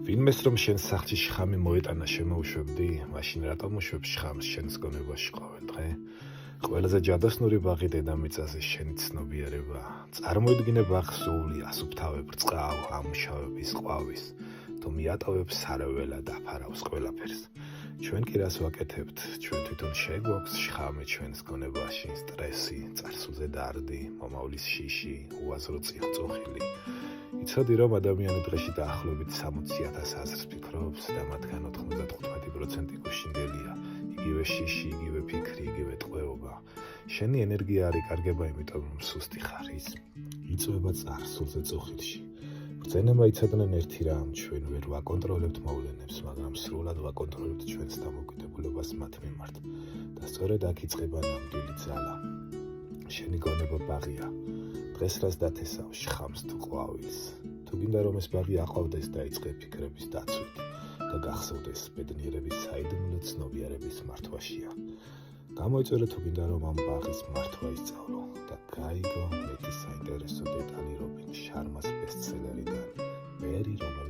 ვინმეს რომ შენს სახლში შხამი მოეტანა შემოუშვებდი, მაშინ რატომ უშვებ შხამს შენს გონებაში ყოველ დღე? ყველაზე ჯადოსნური ბაღი დედამიწაზე შენი ცნობიერება. წარმოიდგინე ბაღს სული ასუფთავებ რწყავ, ამუშავების ყვავის, თუ მიატოვებ სარეველა დაფარავს ყველაფერს. ჩვენ კი რას ვაკეთებთ? ჩვენ თვითონ შეგვაქვს შხამი ჩვენს გონებაში, სტრესი, წარსულზე დარდი, მომავლის შიში, უაზრო წიხწუხილი. იცოდი რომ ადამიანი დღეში დაახლოებით 60,000 აზრს ფიქრობს და მათგან 95% გუშინდელია. იგივე შიში, იგივე ფიქრი, იგივე ტყვეობა. შენი ენერგია არ იკარგება, იმიტომ რომ სუსტი ხარ, ის იწვება წარსულზე წუხილში. ბრძენება იცოდნენ ერთი რამ, ჩვენ ვერ ვაკონტროლებთ მოვლენებს, მაგრამ სრულად ვაკონტროლებთ ჩვენს დამოკიდებულებას მათ მიმართ. და სწორედ აქ იწყება ნამდვილი ძალა. შენი გონება ბაღია. დღეს რას დათესავ, შხამს თუ ყვავილს? თუ გინდა რომ ეს ბაღი აყვავდეს, დაიწყე ფიქრების დაცვით და გახსოვდეს ბედნიერების საიდუმლო ცნობიერების მართვაშია. გამოიწერე თუ გინდა რომ ამ ბაღის მართვა ისწავლო და გაიგო მეტი საინტერესო დეტალი რობინ შარმას ბესტსელერიდან, მერი რომ